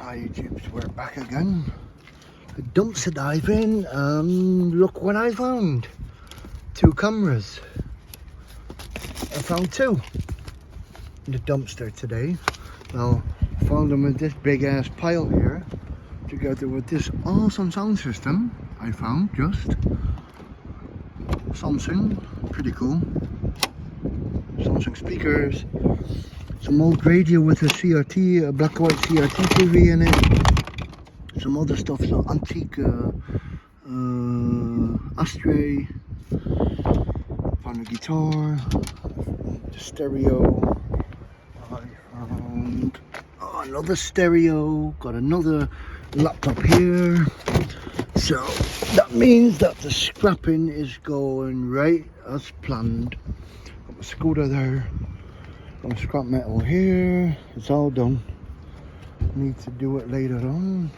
Hi Jeeps, we're back again. The dumpster diving, look what I found. 2 cameras. I found 2 in the dumpster today. Well, I found them with this big ass pile here, together with this awesome sound system I found just. Samsung, pretty cool. Samsung speakers. Some old radio with a CRT, a black and white CRT TV in it. Some other stuff, some antique ashtray. Found a guitar, the stereo. I found another stereo. Got another laptop here. So that means that the scrapping is going right as planned. Got my scooter there. Got scrap metal here. It's all done. Need to do it later on.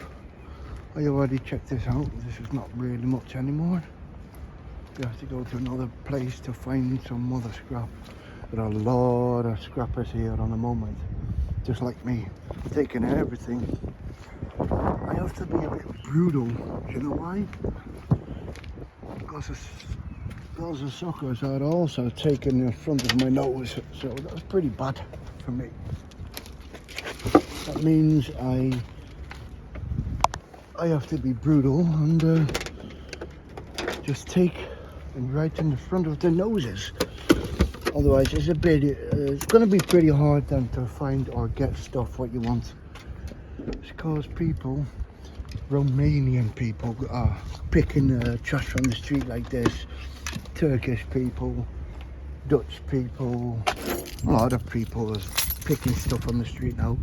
I already checked this out. This is not really much anymore. You have to go to another place to find some other scrap. There are a lot of scrappers here on the moment, just like me, taking everything. I have to be a bit brutal. You know why? Because those suckers are also taking the front of my nose, so that's pretty bad for me. That means I have to be brutal and just take and right in the front of the noses. Otherwise, it's going to be pretty hard then to find or get stuff what you want. It's because people, Romanian people, are picking trash from the street like this. Turkish people, Dutch people, a lot of people are picking stuff on the street now.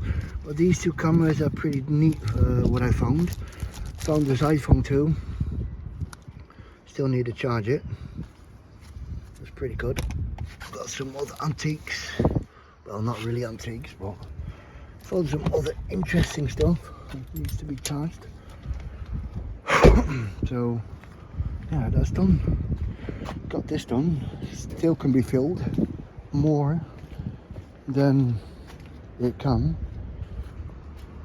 But these 2 cameras are pretty neat for what I found. Found this iPhone 2. Still need to charge it. It's pretty good. Got some other antiques. Well, not really antiques, but found some other interesting stuff that needs to be charged. So yeah, that's done. Got this done. Still can be filled more than it can.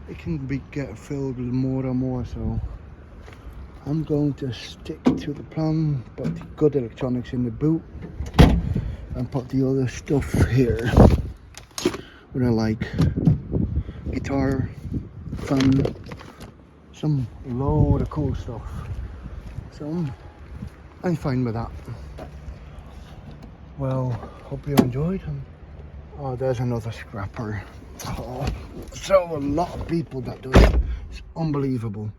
It can be get filled with more and more, so I'm going to stick to the plan, put the good electronics in the boot and put the other stuff here. What I like, guitar, fan, some load of cool stuff. So I'm fine with that. Well, hope you enjoyed. Oh, there's another scrapper. Oh, so a lot of people that do it. It's unbelievable.